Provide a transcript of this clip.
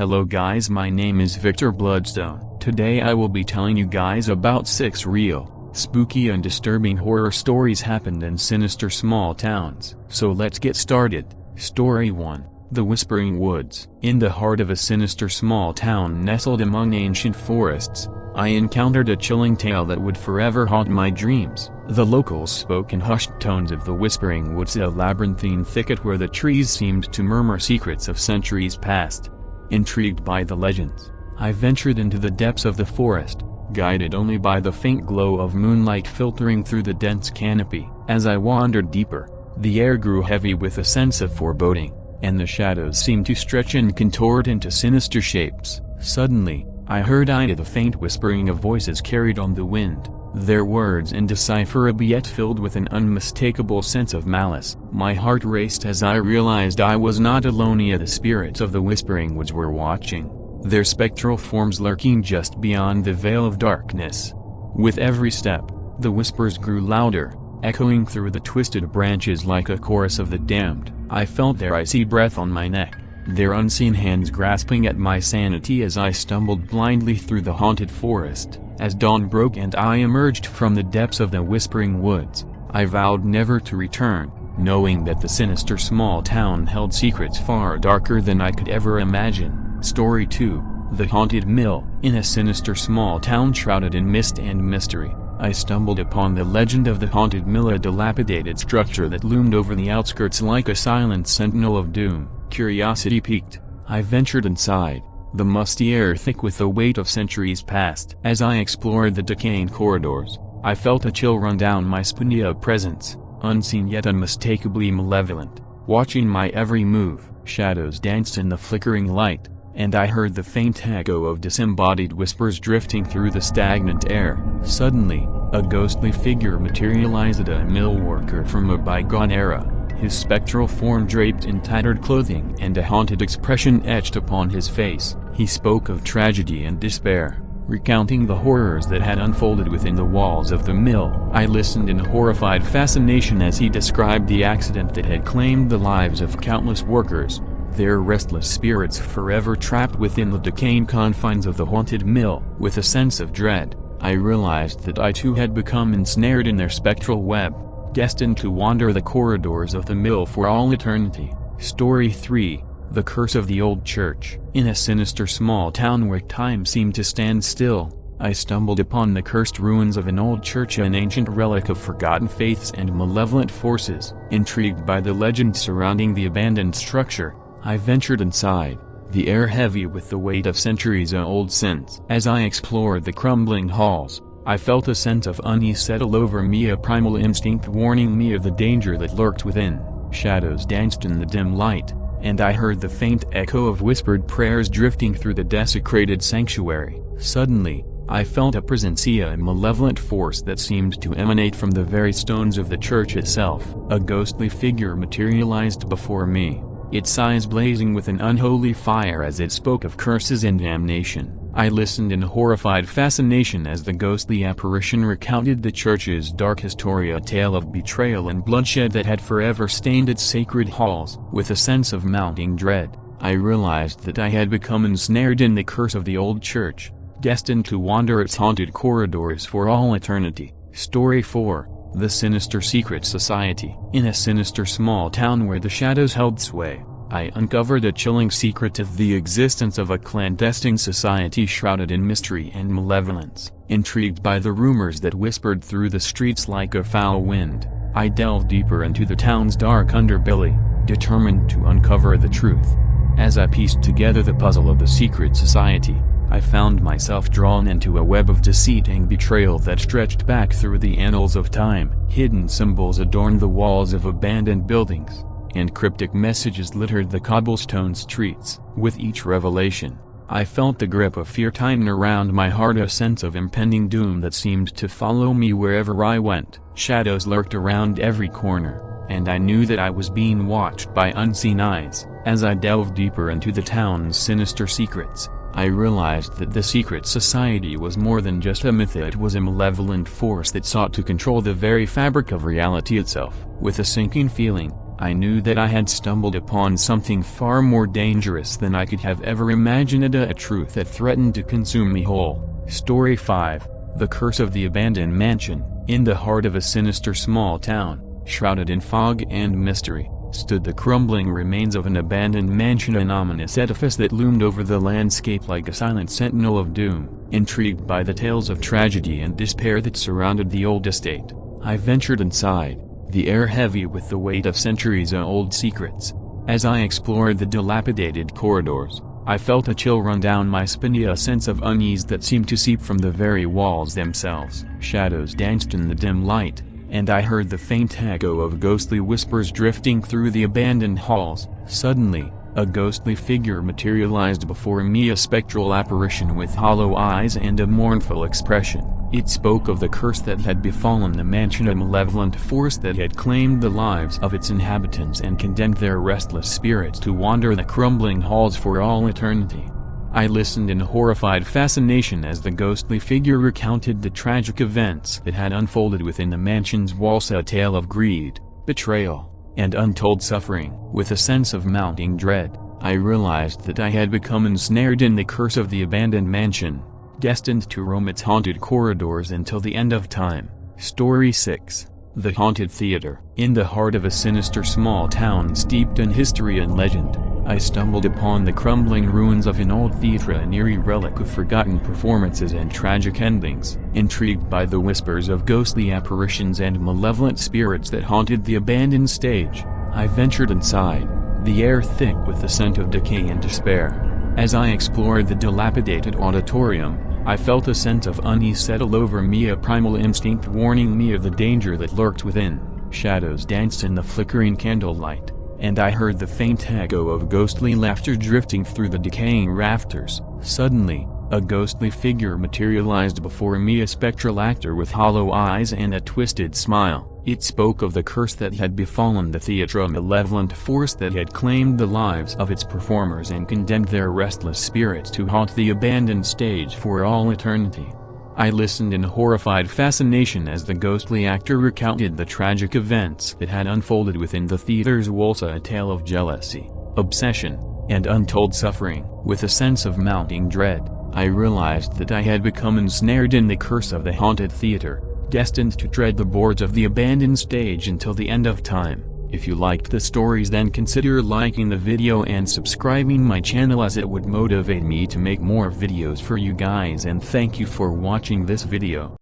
Hello guys, my name is Victor Bloodstone. Today I will be telling you guys about 6 real, spooky and disturbing horror stories happened in sinister small towns. So let's get started. Story 1. The Whispering Woods. In the heart of a sinister small town nestled among ancient forests, I encountered a chilling tale that would forever haunt my dreams. The locals spoke in hushed tones of the Whispering Woods, a labyrinthine thicket where the trees seemed to murmur secrets of centuries past. Intrigued by the legends, I ventured into the depths of the forest, guided only by the faint glow of moonlight filtering through the dense canopy. As I wandered deeper, the air grew heavy with a sense of foreboding, and the shadows seemed to stretch and contort into sinister shapes. Suddenly, I heard the faint whispering of voices carried on the wind, their words indecipherable yet filled with an unmistakable sense of malice. My heart raced as I realized I was not alone. The spirits of the Whispering Woods were watching, their spectral forms lurking just beyond the veil of darkness. With every step, the whispers grew louder, echoing through the twisted branches like a chorus of the damned. I felt their icy breath on my neck, their unseen hands grasping at my sanity as I stumbled blindly through the haunted forest. As dawn broke and I emerged from the depths of the Whispering Woods, I vowed never to return, knowing that the sinister small town held secrets far darker than I could ever imagine. Story 2. The Haunted Mill. In a sinister small town shrouded in mist and mystery, I stumbled upon the legend of the Haunted Mill, a dilapidated structure that loomed over the outskirts like a silent sentinel of doom. Curiosity piqued, I ventured inside, the musty air thick with the weight of centuries past. As I explored the decaying corridors, I felt a chill run down my spine, a presence, unseen yet unmistakably malevolent, watching my every move. Shadows danced in the flickering light, and I heard the faint echo of disembodied whispers drifting through the stagnant air. Suddenly, a ghostly figure materialized, a mill worker from a bygone era, his spectral form draped in tattered clothing and a haunted expression etched upon his face. He spoke of tragedy and despair, recounting the horrors that had unfolded within the walls of the mill. I listened in horrified fascination as he described the accident that had claimed the lives of countless workers, their restless spirits forever trapped within the decaying confines of the haunted mill. With a sense of dread, I realized that I too had become ensnared in their spectral web, destined to wander the corridors of the mill for all eternity. Story 3. The Curse of the Old Church. In a sinister small town where time seemed to stand still, I stumbled upon the cursed ruins of an old church, an ancient relic of forgotten faiths and malevolent forces. Intrigued by the legends surrounding the abandoned structure, I ventured inside, the air heavy with the weight of centuries-old sins. As I explored the crumbling halls, I felt a sense of unease settle over me, a primal instinct warning me of the danger that lurked within. Shadows danced in the dim light, and I heard the faint echo of whispered prayers drifting through the desecrated sanctuary. Suddenly, I felt a presence, a malevolent force that seemed to emanate from the very stones of the church itself. A ghostly figure materialized before me, its eyes blazing with an unholy fire as it spoke of curses and damnation. I listened in horrified fascination as the ghostly apparition recounted the church's dark history, a tale of betrayal and bloodshed that had forever stained its sacred halls. With a sense of mounting dread, I realized that I had become ensnared in the curse of the old church, destined to wander its haunted corridors for all eternity. Story 4. The Sinister Secret Society. In a sinister small town where the shadows held sway, I uncovered a chilling secret of the existence of a clandestine society shrouded in mystery and malevolence. Intrigued by the rumors that whispered through the streets like a foul wind, I delved deeper into the town's dark underbelly, determined to uncover the truth. As I pieced together the puzzle of the secret society, I found myself drawn into a web of deceit and betrayal that stretched back through the annals of time. Hidden symbols adorned the walls of abandoned buildings, and cryptic messages littered the cobblestone streets. With each revelation, I felt the grip of fear tighten around my heart, a sense of impending doom that seemed to follow me wherever I went. Shadows lurked around every corner, and I knew that I was being watched by unseen eyes. As I delved deeper into the town's sinister secrets, I realized that the secret society was more than just a myth. It was a malevolent force that sought to control the very fabric of reality itself. With a sinking feeling, I knew that I had stumbled upon something far more dangerous than I could have ever imagined, a truth that threatened to consume me whole. Story 5. The Curse of the Abandoned Mansion. In the heart of a sinister small town, shrouded in fog and mystery, stood the crumbling remains of an abandoned mansion, an ominous edifice that loomed over the landscape like a silent sentinel of doom. Intrigued by the tales of tragedy and despair that surrounded the old estate, I ventured inside, the air heavy with the weight of centuries-old secrets. As I explored the dilapidated corridors, I felt a chill run down my spine, a sense of unease that seemed to seep from the very walls themselves. Shadows danced in the dim light, and I heard the faint echo of ghostly whispers drifting through the abandoned halls. Suddenly, a ghostly figure materialized before me, a spectral apparition with hollow eyes and a mournful expression. It spoke of the curse that had befallen the mansion, a malevolent force that had claimed the lives of its inhabitants and condemned their restless spirits to wander the crumbling halls for all eternity. I listened in horrified fascination as the ghostly figure recounted the tragic events that had unfolded within the mansion's walls, a tale of greed, betrayal, and untold suffering. With a sense of mounting dread, I realized that I had become ensnared in the curse of the abandoned mansion, destined to roam its haunted corridors until the end of time. Story 6. The Haunted Theater. In the heart of a sinister small town steeped in history and legend, I stumbled upon the crumbling ruins of an old theatre, an eerie relic of forgotten performances and tragic endings. Intrigued by the whispers of ghostly apparitions and malevolent spirits that haunted the abandoned stage, I ventured inside, the air thick with the scent of decay and despair. As I explored the dilapidated auditorium, I felt a sense of unease settle over me, a primal instinct warning me of the danger that lurked within. Shadows danced in the flickering candlelight, and I heard the faint echo of ghostly laughter drifting through the decaying rafters. Suddenly, a ghostly figure materialized before me, a spectral actor with hollow eyes and a twisted smile. It spoke of the curse that had befallen the theatre, a malevolent force that had claimed the lives of its performers and condemned their restless spirits to haunt the abandoned stage for all eternity. I listened in horrified fascination as the ghostly actor recounted the tragic events that had unfolded within the theater's walls, a tale of jealousy, obsession, and untold suffering. With a sense of mounting dread, I realized that I had become ensnared in the curse of the haunted theater, destined to tread the boards of the abandoned stage until the end of time. If you liked the stories, then consider liking the video and subscribing my channel, as it would motivate me to make more videos for you guys, and thank you for watching this video.